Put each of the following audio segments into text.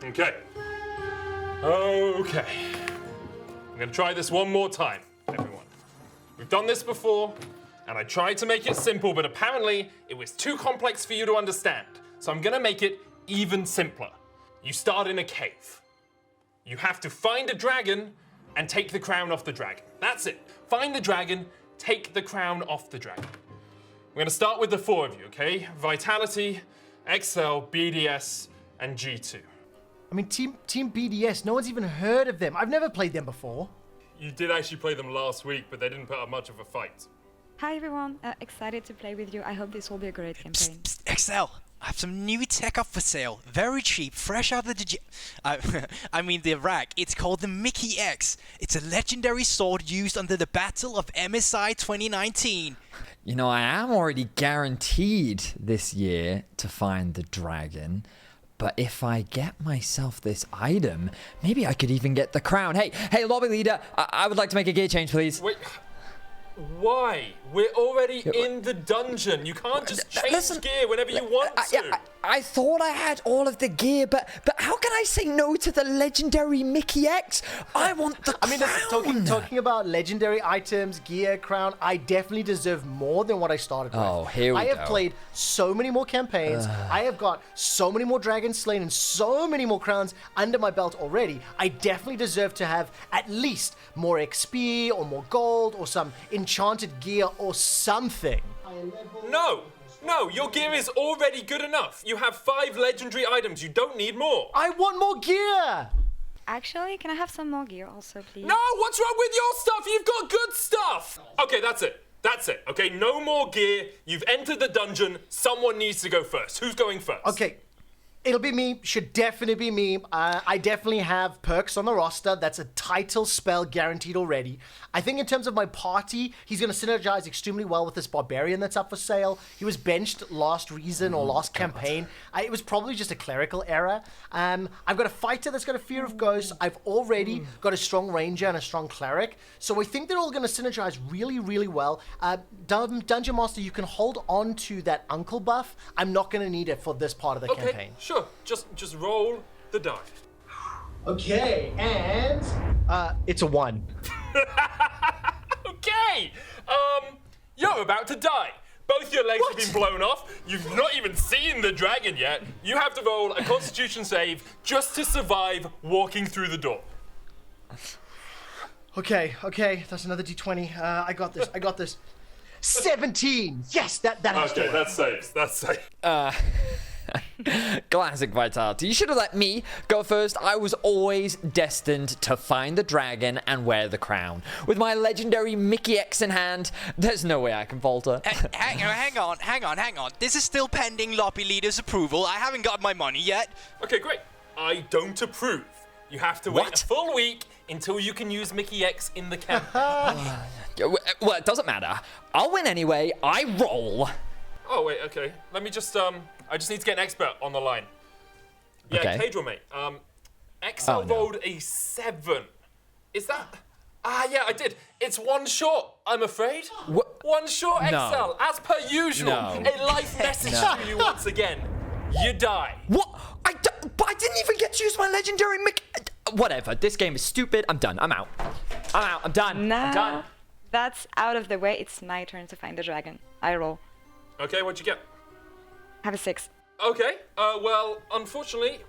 Okay. Okay. I'm gonna try this one more time, everyone. We've done this before, and I tried to make it simple, but apparently it was too complex for you to understand. So I'm gonna make it even simpler. You start in a cave. You have to find a dragon and take the crown off the dragon. That's it. Find the dragon, take the crown off the dragon. We're gonna start with the four of you, okay? Vitality, XL, BDS, and G2. I mean, Team BDS, no one's even heard of them. I've never played them before. You did actually play them last week, but they didn't put up much of a fight. Hi everyone, excited to play with you. I hope this will be a great campaign. Psst, psst, XL, I have some new tech up for sale. Very cheap, fresh out of the the rack. It's called the Mickey X. It's a legendary sword used under the Battle of MSI 2019. You know, I am already guaranteed this year to find the dragon. But if I get myself this item, maybe I could even get the crown. Hey, lobby leader, I would like to make a gear change, please. Wait, why? We're already in the dungeon. You can't just change gear whenever you want to. I thought I had all of the gear, but how can I say no to the legendary Mickey X? I want the crown. I mean, talking about legendary items, gear, crown, I definitely deserve more than what I started with. Oh, here we I go. have played so many more campaigns. I have got so many more dragons slain and so many more crowns under my belt already. I definitely deserve to have at least more XP or more gold or some enchanted gear or something. No, your gear is already good enough. You have 5 legendary items. You don't need more. I want more gear! Actually, can I have some more gear also, please? No, what's wrong with your stuff? You've got good stuff. Okay, that's it. Okay, no more gear. You've entered the dungeon. Someone needs to go first. Who's going first? Okay, it'll be me. Should definitely be me. I definitely have perks on the roster. That's a title spell guaranteed already. I think in terms of my party, he's going to synergize extremely well with this barbarian that's up for sale. He was benched last reason or last campaign. It was probably just a clerical error. I've got a fighter that's got a fear of ghosts. I've already got a strong ranger and a strong cleric. So I think they're all going to synergize really, really well. Dungeon Master, you can hold on to that uncle buff. I'm not going to need it for this part of the campaign. Sure. Just roll the die. Okay, and it's a 1. Okay. You're about to die. Both your legs have been blown off. You've not even seen the dragon yet. You have to roll a Constitution save just to survive walking through the door. Okay, that's another D20. I got this. 17. Yes, that has to Okay, work. that's safe. Classic Vitality. You should have let me go first. I was always destined to find the dragon and wear the crown. With my legendary Mickey X in hand, there's no way I can falter. Hang on. This is still pending lobby leader's approval. I haven't got my money yet. Okay, great. I don't approve. You have to wait a full week until you can use Mickey X in the campaign. Well, it doesn't matter. I'll win anyway. I roll. Oh, wait, okay. Let me just, I just need to get an expert on the line. Yeah, Okay. Cadro, mate. XL rolled a 7. Is that? Yeah, I did. It's 1 short, I'm afraid. What? 1 short XL, No. as per usual. No. A life message to you once again. You die. What? But I didn't even get to use my legendary Mickey. Whatever. This game is stupid. I'm done. I'm out. I'm done. Now, I'm done. that's out of the way. It's my turn to find the dragon. I roll. Okay, what'd you get? Have a 6. Okay, well, unfortunately,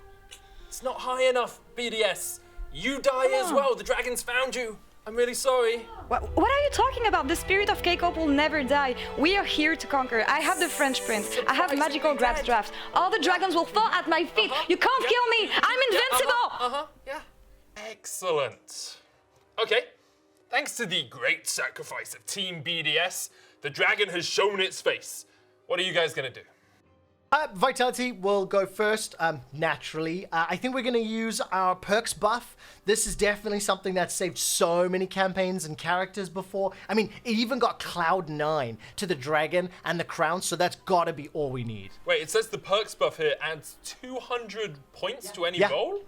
it's not high enough, BDS. You die as well. The dragon's found you. I'm really sorry. What are you talking about? The spirit of kickoff will never die. We are here to conquer. I have the French prince. I have magical grabs drafts. All the dragons will fall at my feet. You can't kill me. I'm invincible. Yeah. Excellent. Okay, thanks to the great sacrifice of Team BDS, the dragon has shown its face. What are you guys gonna do? Vitality will go first, naturally. I think we're going to use our perks buff. This is definitely something that saved so many campaigns and characters before. I mean, it even got Cloud9 to the dragon and the crown, so that's got to be all we need. Wait, it says the perks buff here adds 200 points to any roll?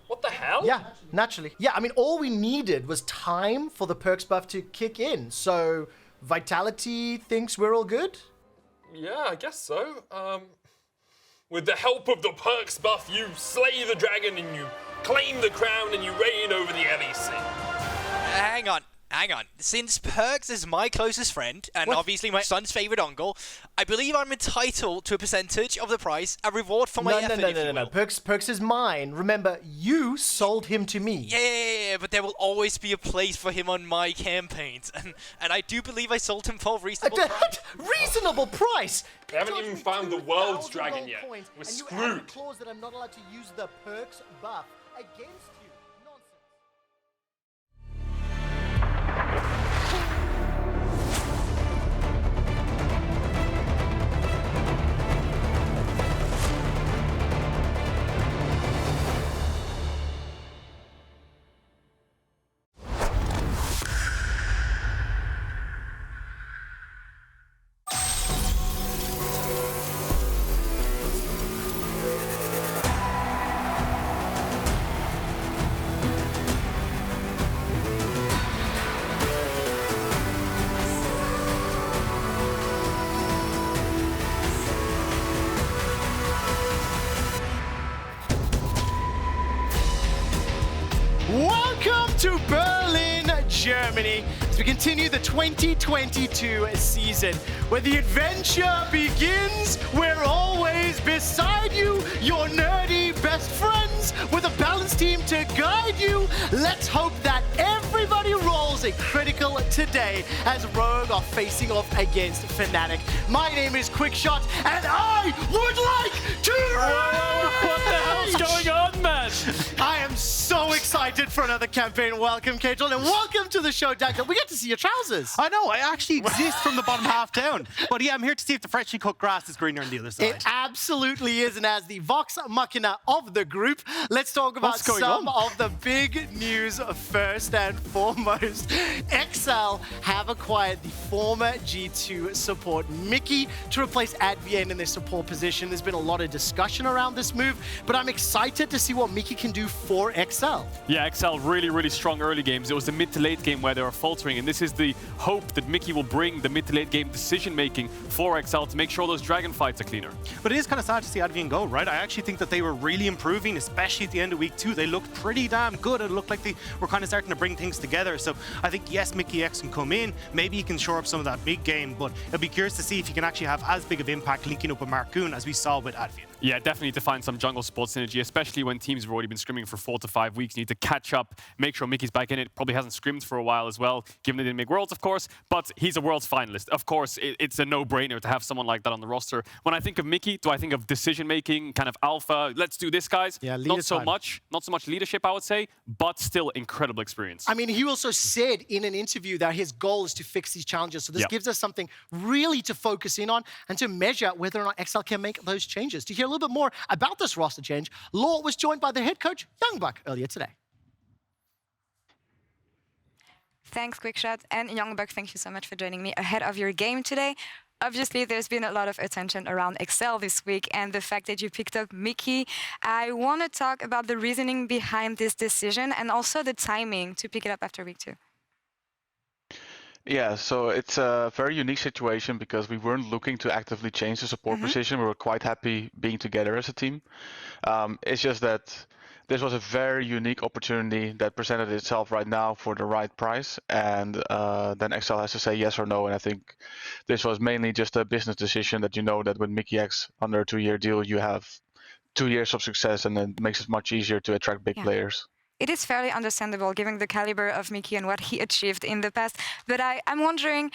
What the hell? Yeah, naturally. Yeah, I mean, all we needed was time for the perks buff to kick in, so Vitality thinks we're all good? Yeah, I guess so. With the help of the perks buff, you slay the dragon and you claim the crown and you reign over the LEC. Hang on. Since Perks is my closest friend, and obviously my son's favorite uncle, I believe I'm entitled to a percentage of the price, a reward for my effort, if you will. Perks is mine. Remember, you sold him to me. Yeah, but there will always be a place for him on my campaigns, and I do believe I sold him for a reasonable price. Reasonable price? We haven't even found the world's dragon yet. We're and screwed. You add a clause that I'm not allowed to use the Perks buff against you. Nonsense. Welcome to Berlin, Germany, as we continue the 2022 season. Where the adventure begins, we're always beside you, your nerdy best friends, with a balanced team to guide you. Let's hope that everybody rolls a critical today as Rogue are facing off against Fnatic. My name is Quickshot, and I would like to What the hell's going on, man? I am so excited for another campaign. Welcome, Kajol, and welcome to the show, Dagger. We get to see your trousers. I know, I actually exist from the bottom half down. But yeah, I'm here to see if the freshly cut grass is greener on the other side. It absolutely is, and as the Vox Machina of the group, let's talk about What's going some on? of the big news first and foremost. XL have acquired the former G2 support Mickey to replace Advienne in their support position. There's been a lot of discussion around this move, but I'm excited to see what Mickey can do for XL. Yeah, XL really strong early games. It was the mid to late game where they were faltering, and this is the hope that Mickey will bring the mid to late game decision making for XL to make sure those dragon fights are cleaner. But it is kind of sad to see Advienne go, right? I actually think that they were really improving, especially at the end of week 2. They looked pretty damn good. It looked like they were kind of starting to bring things together. So I think, yes, Mickey X can come in. Maybe he can shore up some of that big game, but it'll be curious to see if he can actually have as big of impact linking up with Marcoon as we saw with Advienne. Yeah, definitely need to find some jungle support synergy, especially when teams have already been scrimming for 4 to 5 weeks. You need to catch up, make sure Mickey's back in it. Probably hasn't scrimmed for a while as well, given they didn't make Worlds, of course, but he's a Worlds finalist. Of course, it's a no-brainer to have someone like that on the roster. When I think of Mickey, do I think of decision-making, kind of alpha, let's do this, guys? Yeah, not so much leadership, I would say, but still incredible experience. I mean, he also said in an interview that his goal is to fix these challenges. So this gives us something really to focus in on and to measure whether or not XL can make those changes. To hear a little bit more about this roster change, Law was joined by the head coach, Youngbuck, earlier today. Thanks, Quickshot. And Youngbuck, thank you so much for joining me ahead of your game today. Obviously, there's been a lot of attention around XL this week and the fact that you picked up Mickey. I want to talk about the reasoning behind this decision and also the timing to pick it up after week 2. Yeah, so it's a very unique situation because we weren't looking to actively change the support position. We were quite happy being together as a team. It's just that this was a very unique opportunity that presented itself right now for the right price, and then XL has to say yes or no. And I think this was mainly just a business decision that you know that with Mickey X under a 2-year deal, you have 2 years of success, and it makes it much easier to attract big players. It is fairly understandable given the caliber of Mickey and what he achieved in the past. But I'm wondering,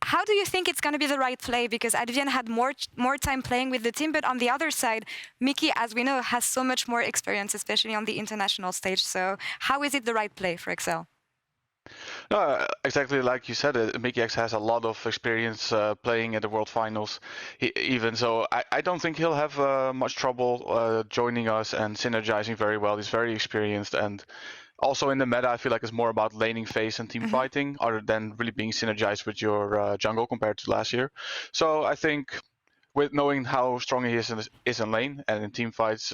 how do you think it's going to be the right play? Because Advienne had more time playing with the team, but on the other side, Mickey, as we know, has so much more experience, especially on the international stage. So how is it the right play for XL? No, exactly like you said, Mickey X has a lot of experience playing at the World Finals. I don't think he'll have much trouble joining us and synergizing very well. He's very experienced, and also in the meta, I feel like it's more about laning phase and team fighting, other than really being synergized with your jungle compared to last year. So I think with knowing how strong he is in lane and in team fights,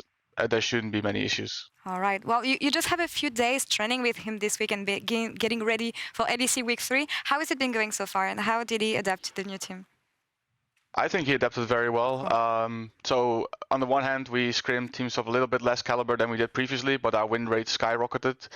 there shouldn't be many issues. All right. Well, you just have a few days training with him this week and getting ready for LEC week 3. How has it been going so far, and how did he adapt to the new team? I think he adapted very well. So on the one hand, we scrimmed teams of a little bit less caliber than we did previously, but our win rate skyrocketed.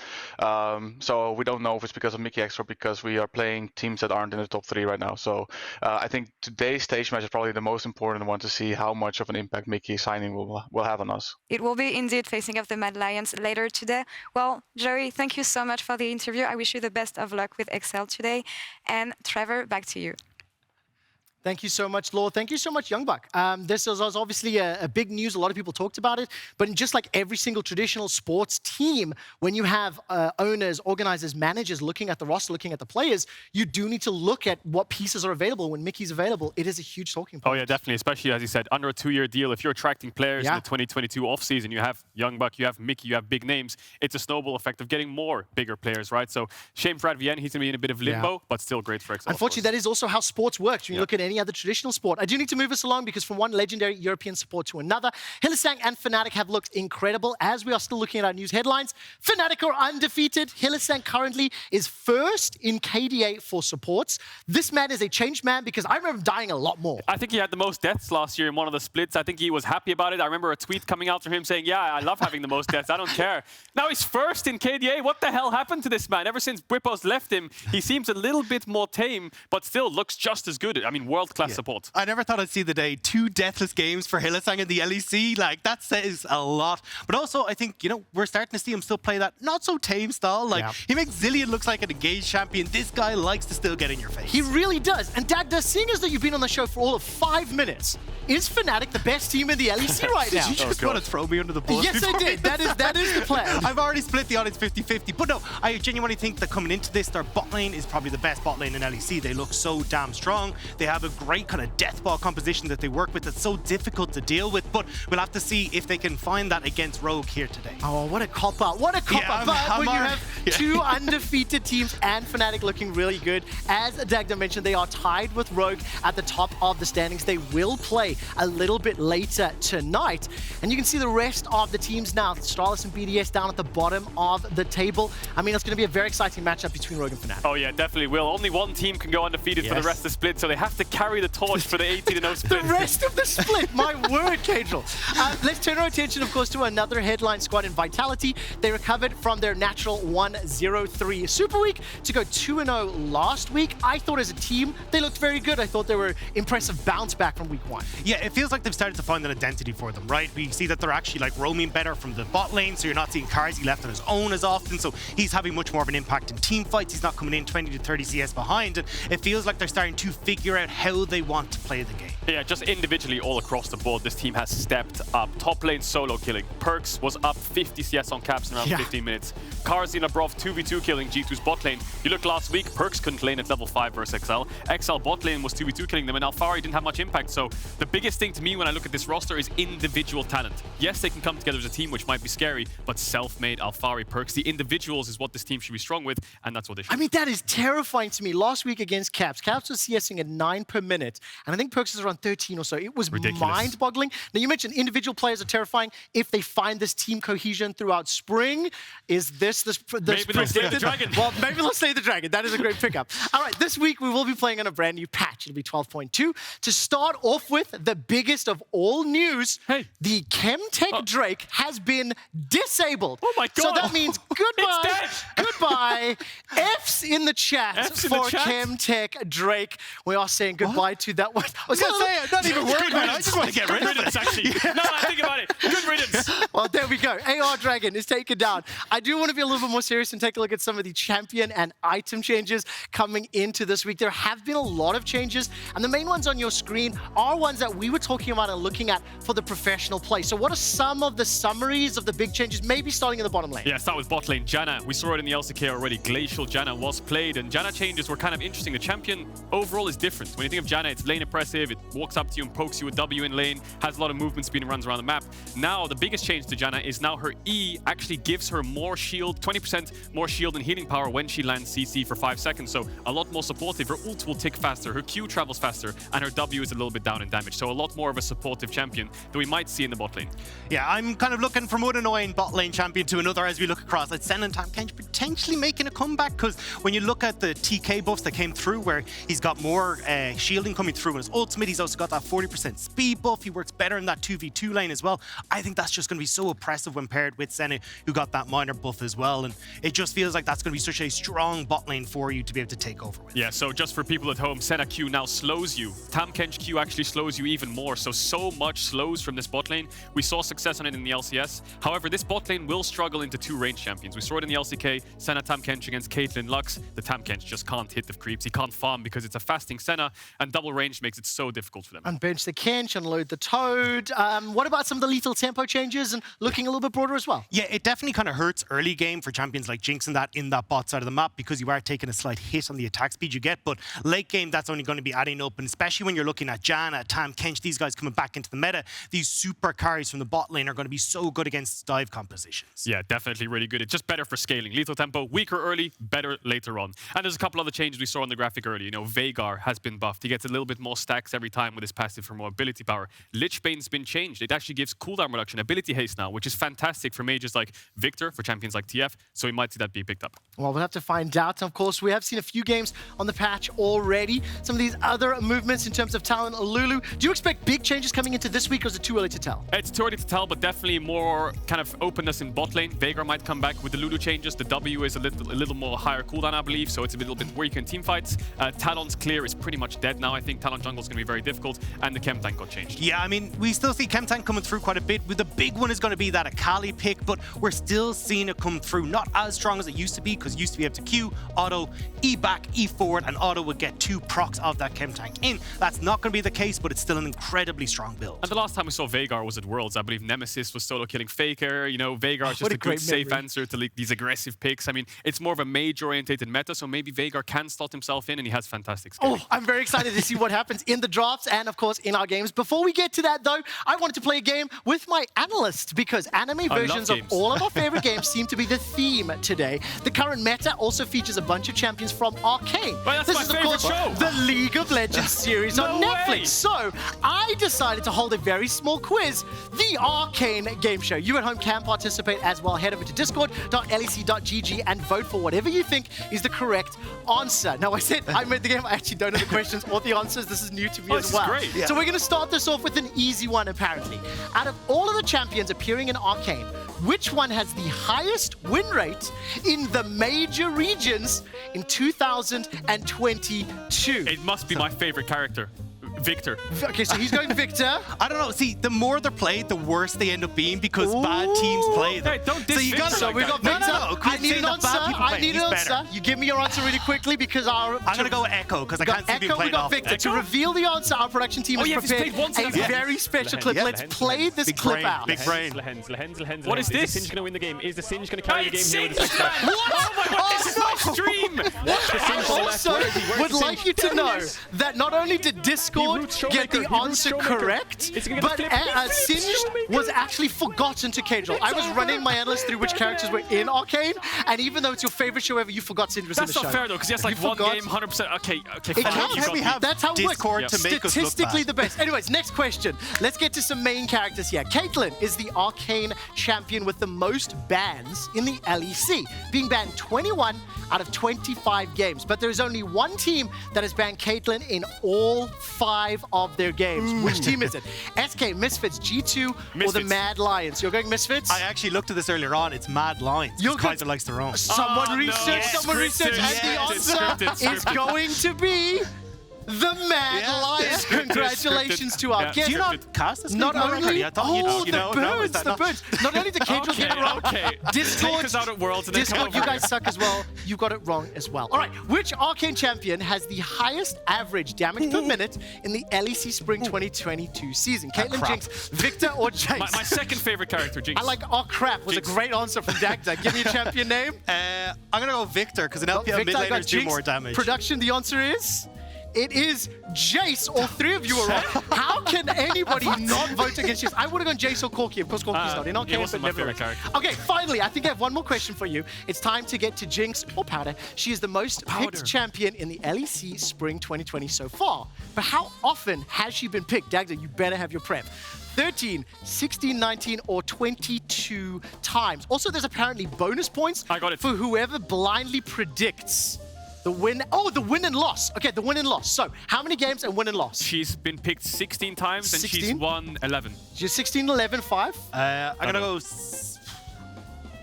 So we don't know if it's because of mikyx or because we are playing teams that aren't in the top 3 right now. So I think today's stage match is probably the most important one to see how much of an impact Mickey signing will have on us. It will be indeed facing off the Mad Lions later today. Well, Joey, thank you so much for the interview. I wish you the best of luck with Excel today. And Trevor, back to you. Thank you so much, Law. Thank you so much, Youngbuck. This was obviously a big news. A lot of people talked about it. But just like every single traditional sports team, when you have owners, organizers, managers looking at the roster, looking at the players, you do need to look at what pieces are available. When Mickey's available, it is a huge talking point. Oh, yeah, definitely. Especially, as you said, under a 2-year deal. If you're attracting players in the 2022 offseason, you have Youngbuck, you have Mickey, you have big names. It's a snowball effect of getting more bigger players, right? So shame for Advien. He's going to be in a bit of limbo, but still great for Excel. Unfortunately, that is also how sports works. When you look at any other traditional sport. I do need to move us along because from one legendary European support to another, Hylissang and Fnatic have looked incredible. As we are still looking at our news headlines, Fnatic are undefeated. Hylissang currently is first in KDA for supports. This man is a changed man because I remember him dying a lot more. I think he had the most deaths last year in one of the splits. I think he was happy about it. I remember a tweet coming out from him saying, yeah, I love having the most deaths. I don't care. Now he's first in KDA. What the hell happened to this man? Ever since Bwippos left him, he seems a little bit more tame, but still looks just as good. I mean, world-class support. I never thought I'd see the day 2 deathless games for Hylissang in the LEC. Like, that says a lot. But also, I think, you know, we're starting to see him still play that not-so-tame style. Like, he makes Zilean look like an engaged champion. This guy likes to still get in your face. He really does. And Dad, seeing as though you've been on the show for all of 5 minutes, is Fnatic the best team in the LEC right now? Did you just want to throw me under the bus? Yes, I did. That is the plan. I've already split the audience 50-50. But no, I genuinely think that coming into this, their bot lane is probably the best bot lane in LEC. They look so damn strong. They have a great kind of death ball composition that they work with that's so difficult to deal with. But we'll have to see if they can find that against Rogue here today. Oh, what a cop-out. What a cop-out. But when you have 2 undefeated teams and Fnatic looking really good, as Dagda mentioned, they are tied with Rogue at the top of the standings. They will play a little bit later tonight. And you can see the rest of the teams now. Astralis and BDS down at the bottom of the table. I mean, it's going to be a very exciting matchup between Rogue and Fnatic. Oh yeah, definitely will. Only one team can go undefeated for the rest of the split, so they have to carry the torch for the 18-0 split. The rest of the split, my word, Cajal. Let's turn our attention, of course, to another headline squad in Vitality. They recovered from their natural 1-0-3 Super Week to go 2-0 last week. I thought as a team, they looked very good. I thought they were impressive bounce back from week 1. Yeah, it feels like they've started to find an identity for them, right? We see that they're actually like roaming better from the bot lane, so you're not seeing Karzi left on his own as often, so he's having much more of an impact in team fights. He's not coming in 20 to 30 CS behind, and it feels like they're starting to figure out how they want to play the game. Yeah, just individually all across the board, this team has stepped up. Top lane solo killing. Perks was up 50 CS on caps in around 15 minutes. Karzi and Abrov 2v2 killing G2's bot lane. You look last week, Perks couldn't lane at level 5 versus XL. XL bot lane was 2v2 killing them, and Alphari didn't have much impact. So the biggest thing to me when I look at this roster is individual talent. Yes, they can come together as a team, which might be scary, but self-made Alphari, Perks, the individuals is what this team should be strong with, and that's what they should. I mean, that is terrifying to me. Last week against Caps, Caps was CSing at 9 per minute, and I think Perks is around 13 or so. It was mind-boggling. Now, you mentioned individual players are terrifying. If they find this team cohesion throughout spring, is this maybe they'll slay the dragon. Well, maybe they'll slay the dragon. That is a great pickup. All right, this week we will be playing on a brand new patch. It'll be 12.2. To start off with, the biggest of all news, the Chemtech Drake has been disabled. Oh my god. So that means goodbye. It's dead. Goodbye. F's in the chat for Chemtech Drake. We are saying goodbye to that one. I was going to say, not even worried about it. I just want to get rid of it. Actually. No, I think about it. Good riddance. Well, there we go. AR Dragon is taken down. I do want to be a little bit more serious and take a look at some of the champion and item changes coming into this week. There have been a lot of changes, and the main ones on your screen are ones that we were talking about and looking at for the professional play. So what are some of the summaries of the big changes, maybe starting in the bottom lane? Yeah, start with bot lane. Janna, we saw it in the LCK already. Glacial Janna was played, and Janna changes were kind of interesting. The champion overall is different. When you think of Janna, it's lane oppressive, it walks up to you and pokes you with W in lane, has a lot of movement speed and runs around the map. Now, the biggest change to Janna is now her E actually gives her more shield, 20% more shield and healing power when she lands CC for 5 seconds, so a lot more supportive. Her ult will tick faster, her Q travels faster, and her W is a little bit down in damage, so a lot more of a supportive champion that we might see in the bot lane. Yeah, I'm kind of looking from one annoying bot lane champion to another as we look across. Like Senentam potentially making a comeback, because when you look at the TK buffs that came through where he's got more shielding coming through, and his ultimate, he's also got that 40% speed buff. He works better in that 2v2 lane as well. I think that's just going to be so oppressive when paired with Senna, who got that minor buff as well. And it just feels like that's going to be such a strong bot lane for you to be able to take over with. Yeah, so just for people at home, Senna Q now slows you. Tahm Kench Q actually slows you even more, so much slows from this bot lane. We saw success on it in the LCS. However, this bot lane will struggle into 2 range champions. We saw it in the LCK, Senna Tahm Kench against Caitlyn Lux. The Tahm Kench just can't hit the creeps. He can't farm because it's a fasting Senna, and double range makes it so difficult for them. Unbench the Kench, unload the Toad. What about some of the lethal tempo changes and looking a little bit broader as well? Yeah, it definitely kind of hurts early game for champions like Jinx and that in that bot side of the map, because you are taking a slight hit on the attack speed you get. But late game, that's only going to be adding up. And especially when you're looking at Janna, Tahm Kench, these guys coming back into the meta, these super carries from the bot lane are going to be so good against dive compositions. Yeah, definitely really good. It's just better for scaling. Lethal tempo, weaker early, better later on. And there's a couple other changes we saw on the graphic earlier. You know, Veigar has been buffed. He gets a little bit more stacks every time with his passive for more ability power. Lich Bane's been changed. It actually gives cooldown reduction, ability haste now, which is fantastic for mages like Victor, for champions like TF. So we might see that be picked up. Well, we'll have to find out. Of course, we have seen a few games on the patch already. Some of these other movements in terms of Talon, Lulu. Do you expect big changes coming into this week, or is it too early to tell? It's too early to tell, but definitely more kind of openness in bot lane. Veigar might come back with the Lulu changes. The W is a little more higher cooldown, I believe, so it's a little bit weaker in team fights. Talon's clear is pretty much dead now. I think Talon jungle is going to be very difficult, and the Chem tank got changed. Yeah, I mean, we still see Chem tank coming through quite a bit. The big one is going to be that Akali pick, but we're still seeing it come through. Not as strong as it used to be, because it used to be able to Q, auto, E back, E forward, and auto would get 2 procs of that Chem tank in. That's not going to be the case, but it's still an incredibly strong build. And the last time we saw Veigar was at Worlds. I believe Nemesis was solo killing FLICKR. You know, Veigar is just a good safe answer to these aggressive picks. I mean, it's more of a mage-orientated meta, so maybe Veigar can slot himself in, and he has fantastic skills. Oh, I'm very excited to see what happens in the drafts and, of course, in our games. Before we get to that, though, I wanted to play a game with my analyst, because anime versions of all of our favorite games seem to be the theme today. The current meta also features a bunch of champions from Arcane. Well, this is, of course, the League of Legends series on Netflix. So I decided to hold a very small quiz, the Arcane game show. You at home can participate as well. Head over to discord.lec.gg and vote for whatever you think is the correct answer. Now, I said I made the game. I actually don't know the questions or the answers. This is new to me as well. Great. Yeah. So we're going to start this off with an easy one, apparently. Out of all of the champions appearing in Arcane, which one has the highest win rate in the major regions in 2022? It must be my favorite character. Victor. Okay, so he's going Victor. I don't know. See, the more they're played, the worse they end up being, because bad teams play them. Hey, don't diss Victor. So we got Victor. I need an answer. I need an answer. You give me your answer really quickly, because I'm going to go with Echo, because I can't see him playing off. We got Victor. To reveal the answer, our production team has prepared a very special clip. Let's play this clip out. Big brain. What is this? Is the Singe going to win the game? Is the Singe going to carry the game here? What? Oh my god, this is my stream! I also would like you to know that not only did Discord get the answer correct, but Singed was actually forgotten to Cajal. I was running my analyst through which characters were in Arcane, and even though it's your favorite show ever, you forgot Singed was in the show. That's not fair though, because he has like one game, 100%. Okay. It counts. That's how it works. To make us look Statistically bad. the best. Anyways, next question. Let's get to some main characters here. Caitlyn is the Arcane champion with the most bans in the LEC, being banned 21 out of 25 games. But there is only one team that has banned Caitlyn in all 5 of their games. Which team is it? SK, Misfits, G2, or the Mad Lions? You're going Misfits? I actually looked at this earlier on. It's Mad Lions. Kaiser likes their own. Someone research, someone research, and the answer is going to be the Mad Lions. Congratulations to our guests. Do you not cast this? Not only, I thought you know. the birds. Not only did Cajal get it wrong, Discord, Take us out at Worlds and then come over you guys suck as well. You got it wrong as well. All right, which Arcane champion has the highest average damage per minute in the LEC Spring 2022 season? Caitlyn, Jinx, Victor, or Jace? My second favorite character, Jinx. I like, oh crap, was Jinx. a great answer from Dagda. Give me a champion name. I'm going to go Victor, because an LPL mid laners do more damage. Production, the answer is... It is Jace. All 3 of you are wrong. How can anybody not vote against Jace? I would have gone Jace or Corki. Of course, Corki's not in. Okay, wasn't my favorite character. Okay, finally, I think I have one more question for you. It's time to get to Jinx or Powder. She is the most picked champion in the LEC Spring 2020 so far. But how often has she been picked? Dagda, you better have your prep. 13, 16, 19, or 22 times. Also, there's apparently bonus points I got it. for whoever blindly predicts The win. Oh, the win and loss. Okay, the win and loss. So, how many games and win and loss? She's been picked 16 times and 16? she's won 11. She's 16, 11, 5. I'm gonna go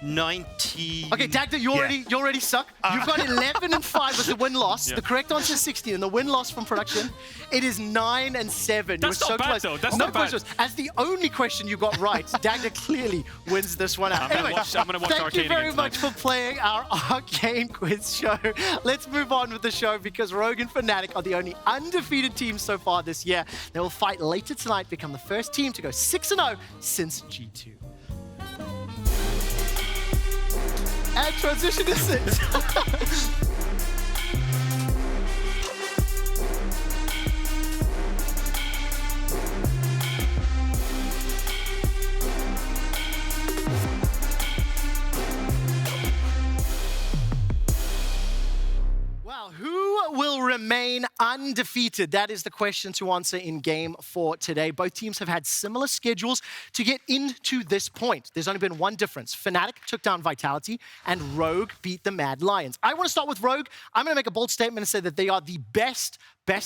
90. Okay, Dagda, you already suck. You've got 11 and 5 as the win-loss. Yeah. The correct answer is 16, and the win-loss from production, it is 9 and 7. That's you were not so bad, close. though. That's no not bad. questions. As the only question you got right, Dagda clearly wins this one out. I'm gonna watch thank Arcane you very again much tonight. for playing our Arcane quiz show. Let's move on with the show because Rogue and Fnatic are the only undefeated teams so far this year. They will fight later tonight, become the first team to go 6-0 since G2. And transition is it. Wow, who will remain undefeated? That is the question to answer in Game 4 today. Both teams have had similar schedules to get into this point. There's only been one difference. Fnatic took down Vitality, and Rogue beat the Mad Lions. I want to start with Rogue. I'm going to make a bold statement and say that they are the best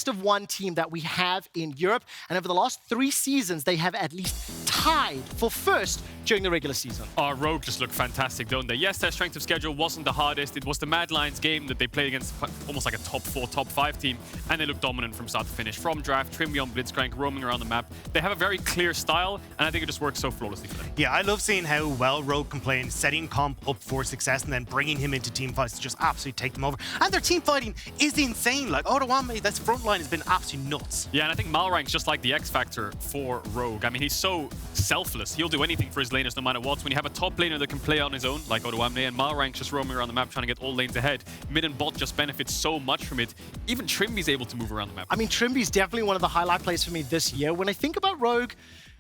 of one team that we have in Europe. And over the last 3 seasons, they have at least tied for first during the regular season. Rogue just looked fantastic, don't they? Yes, their strength of schedule wasn't the hardest. It was the Mad Lions game that they played against almost like a top 4, top 5 team, and they looked dominant from start to finish. From draft, Trimby on Blitzcrank, roaming around the map. They have a very clear style, and I think it just works so flawlessly for them. Yeah, I love seeing how well Rogue can play and setting Comp up for success and then bringing him into team fights to just absolutely take them over. And their team fighting is insane. Like, Ottawame, that's front line has been absolutely nuts. Yeah, and I think Malrank's just like the X factor for Rogue. I mean, he's so selfless. He'll do anything for his laners no matter what. When you have a top laner that can play on his own, like Ottawame, and Malrank's just roaming around the map trying to get all lanes ahead, mid and bot just benefits so much from it. Even Trimby's able to move around the map. I mean, Trimby's definitely one of the highlight plays for me this year. When I think about Rogue,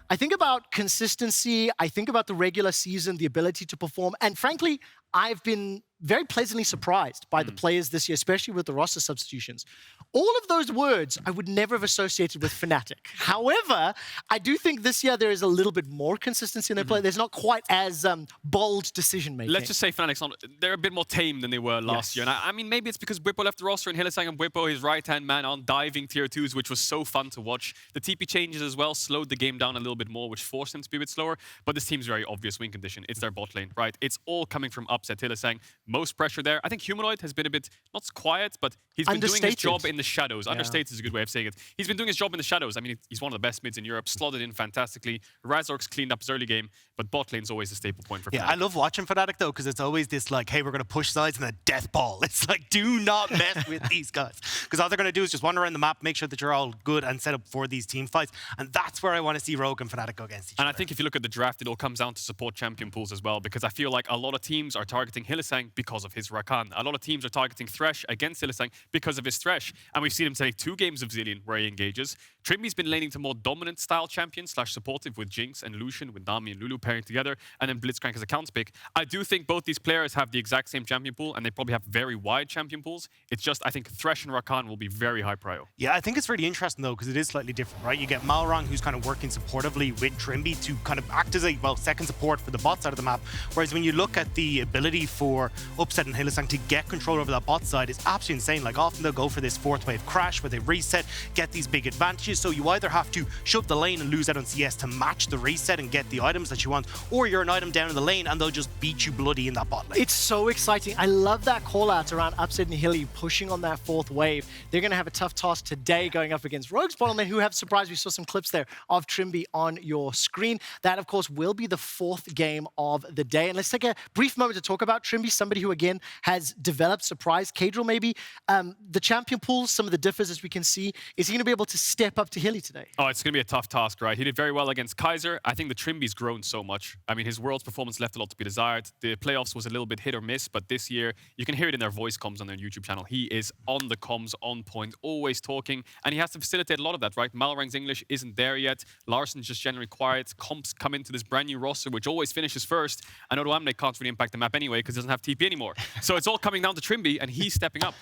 I think about consistency, I think about the regular season, the ability to perform, and frankly, I've been very pleasantly surprised by the players this year, especially with the roster substitutions. All of those words I would never have associated with Fnatic. However, I do think this year there is a little bit more consistency in their play. There's not quite as bold decision-making. Let's just say Fnatic's they're a bit more tame than they were last year. And I mean, maybe it's because Bwipo left the roster and Hylissang and Bwipo, his right-hand man, on diving tier 2s, which was so fun to watch. The TP changes as well slowed the game down a little bit more, which forced him to be a bit slower. But this team's very obvious win condition. It's their bot lane, right? It's all coming from upset Hylissang. Most pressure there. I think Humanoid has been a bit, not quiet, but he's been doing his job in the shadows. Yeah. Understated is a good way of saying it. He's been doing his job in the shadows. I mean, he's one of the best mids in Europe, slotted in fantastically. Razork's cleaned up his early game, but bot lane's always a staple point for Fnatic. Yeah, I love watching Fnatic though, because it's always this like, hey, we're going to push sides and then death ball. It's like, do not mess with these guys. Because all they're going to do is just wander around the map, make sure that you're all good and set up for these team fights. And that's where I want to see Rogue and Fnatic go against each other. And I think if you look at the draft, it all comes down to support champion pools as well, because I feel like a lot of teams are targeting Hylissang because of his Rakan. A lot of teams are targeting Thresh against Hylissang because of his Thresh. And we've seen him take 2 games of Zilean where he engages. Trimby's been laning to more dominant style champions / supportive with Jinx and Lucian, with Nami and Lulu pairing together, and then Blitzcrank as a counter pick. I do think both these players have the exact same champion pool, and they probably have very wide champion pools. It's just, I think Thresh and Rakan will be very high prio. Yeah, I think it's really interesting though, because it is slightly different, right? You get Malrang, who's kind of working supportively with Trimby to kind of act as a, well, second support for the bot side of the map. Whereas when you look at the ability for Upset and Hylissang to get control over that bot side, it's absolutely insane. Like, often they'll go for this 4th wave crash where they reset, get these big advantages. So you either have to shove the lane and lose out on CS to match the reset and get the items that you want, or you're an item down in the lane and they'll just beat you bloody in that bot lane. It's so exciting. I love that call out around Upset and Hilly pushing on that 4th wave. They're going to have a tough task today going up against Rogue's bottom lane, who have surprised. We saw some clips there of Trimby on your screen. That, of course, will be the 4th game of the day. And let's take a brief moment to talk about Trimby, somebody who, again, has developed, surprised. Kadril, maybe. The champion pools, some of the differs as we can see. Is he going to be able to step up to Hilly today? Oh, it's going to be a tough task, right? He did very well against Kaiser. I think the Trimby's grown so much. I mean, his Worlds performance left a lot to be desired. The playoffs was a little bit hit or miss, but this year, you can hear it in their voice comms on their YouTube channel. He is on the comms, on point, always talking, and he has to facilitate a lot of that, right? Malrang's English isn't there yet. Larsen's just generally quiet. Comps come into this brand new roster, which always finishes first, and Ottawame can't really impact the map anyway because he doesn't have TP anymore. So it's all coming down to Trimby, and he's stepping up.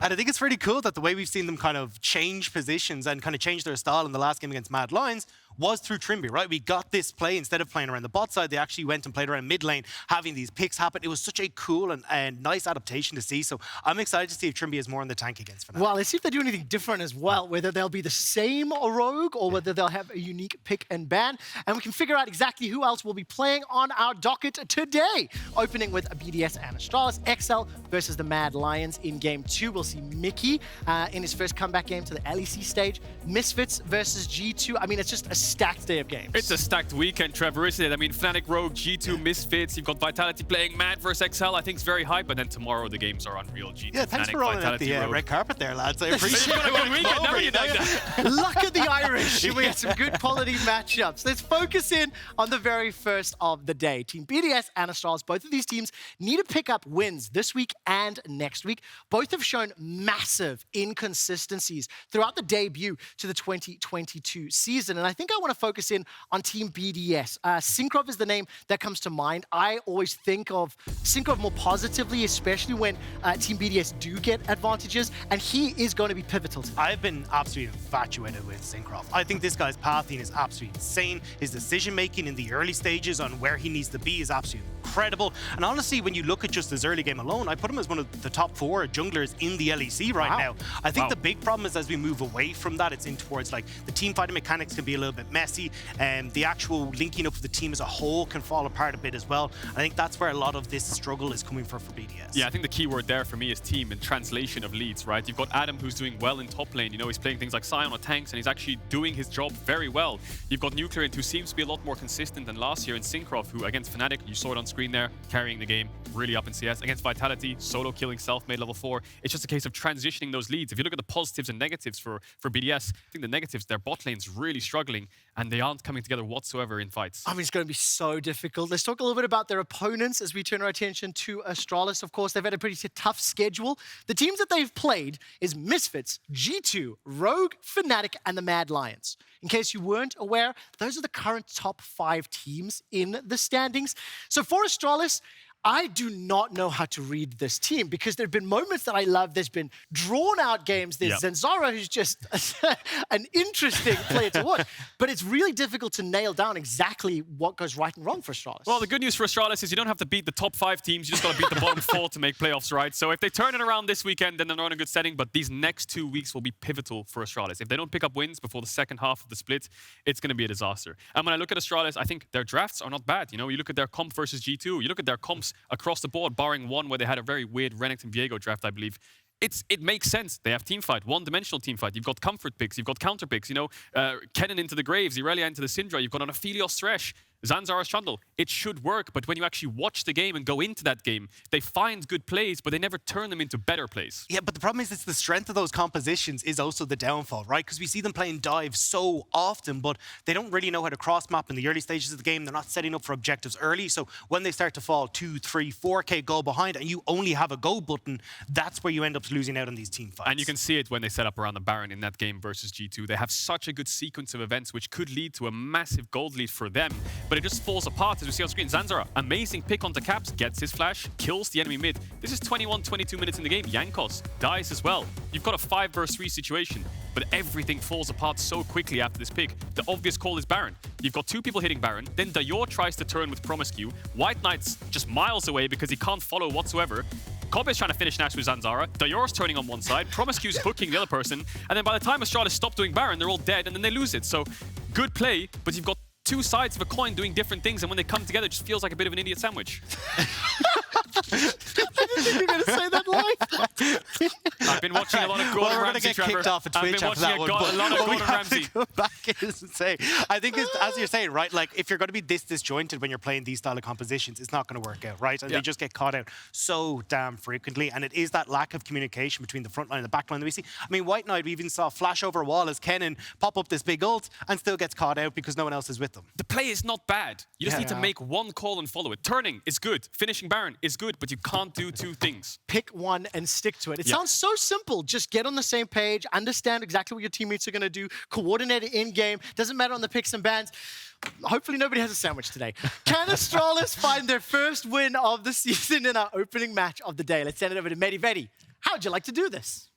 And I think it's really cool that the way we've seen them kind of change positions and kind of change their style in the last game against Mad Lions was through Trimby, right? We got this play, instead of playing around the bot side, they actually went and played around mid lane, having these picks happen. It was such a cool and nice adaptation to see. So I'm excited to see if Trimby is more in the tank against Fnatic. Well, let's see if they do anything different as well, whether they'll be the same rogue or whether they'll have a unique pick and ban. And we can figure out exactly who else will be playing on our docket today. Opening with BDS and Astralis, XL versus the Mad Lions in game 2. We'll see Mickey in his first comeback game to the LEC stage. Misfits versus G2. I mean, it's just a stacked day of games. It's a stacked weekend, Trevor, isn't it? I mean, Fnatic, Rogue, G2, Misfits. You've got Vitality playing Mad versus XL. I think it's very hype. But then tomorrow the games are unreal. G2, Yeah, thanks Fnatic, for rolling out Vitality, the Rogue. red carpet there, lads. I appreciate it. It's been a good weekend, haven't you, Dagda? Luck of the Irish. We had some good quality matchups. Let's focus in on the very first of the day. Team BDS and Astralis, both of these teams need to pick up wins this week and next week. Both have shown massive inconsistencies throughout the debut to the 2022 season. And I think I want to focus in on Team BDS. Synchro is the name that comes to mind. I always think of Synchro more positively, especially when Team BDS do get advantages. And he is going to be pivotal to that. I've been absolutely infatuated with Syncroft. I think this guy's pathing is absolutely insane. His decision-making in the early stages on where he needs to be is absolutely incredible. And honestly, when you look at just his early game alone, I put him as one of the top 4 junglers in the LEC right now. I think the big problem is as we move away from that, it's in towards like the team fighting mechanics can be a little bit messy, and the actual linking up of the team as a whole can fall apart a bit as well. I think that's where a lot of this struggle is coming for BDS. Yeah, I think the key word there for me is team and translation of leads, right? You've got Adam who's doing well in top lane. You know, he's playing things like Sion or tanks, and he's actually doing his job very well. You've got Nuclear, who seems to be a lot more consistent than last year, and Syncroft, who against Fnatic, you saw it on screen there, carrying the game, really up in CS. Against Vitality, solo killing self-made level 4. It's just a case of transitioning those leads. If you look at the positives and negatives for BDS, I think the negatives, their bot lane's really struggling, and they aren't coming together whatsoever in fights. I mean, it's going to be so difficult. Let's talk a little bit about their opponents as we turn our attention to Astralis. Of course, they've had a pretty tough schedule. The teams that they've played is Misfits, G2, Rogue, Fnatic, and the Mad Lions. In case you weren't aware, those are the current top 5 teams in the standings. So for Astralis, I do not know how to read this team because there have been moments that I love. There's been drawn-out games. There's Zanzara, who's just an interesting player to watch. But it's really difficult to nail down exactly what goes right and wrong for Astralis. Well, the good news for Astralis is you don't have to beat the top 5 teams. You just got to beat the bottom 4 to make playoffs, right? So if they turn it around this weekend, then they're in a good setting. But these next 2 weeks will be pivotal for Astralis. If they don't pick up wins before the second half of the split, it's going to be a disaster. And when I look at Astralis, I think their drafts are not bad. You know, you look at their comp versus G2. You look at their comps across the board, barring one where they had a very weird Renekton Viego draft, I believe. It makes sense. They have teamfight, one-dimensional teamfight. You've got comfort picks, you've got counter picks. You know, Kennen into the Graves, Irelia into the Syndra. You've got an Aphelios Thresh, Zanzara's Trundle. It should work, but when you actually watch the game and go into that game, they find good plays, but they never turn them into better plays. Yeah, but the problem is it's the strength of those compositions is also the downfall, right? Because we see them playing dive so often, but they don't really know how to cross-map in the early stages of the game. They're not setting up for objectives early, so when they start to fall 2, 3, 4K goal behind and you only have a go button, that's where you end up losing out on these team fights. And you can see it when they set up around the Baron in that game versus G2. They have such a good sequence of events which could lead to a massive gold lead for them, but it just falls apart as we see on screen. Zanzara, amazing pick onto Caps, gets his flash, kills the enemy mid. This is 21-22 minutes in the game. Jankos dies as well. You've got a 5 versus 3 situation, but everything falls apart so quickly after this pick. The obvious call is Baron. You've got 2 people hitting Baron, then Dayor tries to turn with Promiscue. White Knight's just miles away because he can't follow whatsoever. Kobe is trying to finish Nash with Zanzara. Dayor's turning on one side. Promiscue's hooking the other person. And then by the time Astralis stop doing Baron, they're all dead and then they lose it. So good play, but you've got 2 sides of a coin doing different things, and when they come together, it just feels like a bit of an idiot sandwich. I didn't think you were going to say that live. I've been watching a lot of Gordon Ramsay, Trevor. Kicked off at Twitch I've been watching a lot of Gordon Ramsay. Go back and say, I think it's, as you're saying, right? Like if you're going to be this disjointed when you're playing these style of compositions, it's not going to work out, right? And they just get caught out so damn frequently. And it is that lack of communication between the front line and the back line that we see. I mean, White Knight, we even saw flash over a wall as Kennen pop up this big ult and still gets caught out because no one else is with them. The play is not bad. You just need to make one call and follow it. Turning is good. Finishing Baron is good, but you can't do 2 things. Pick one and stick to it. It sounds so simple. Just get on the same page, understand exactly what your teammates are going to do, coordinate it in-game. Doesn't matter on the picks and bans. Hopefully nobody has a sandwich today. Can Astralis find their first win of the season in our opening match of the day? Let's send it over to Medi. How would you like to do this?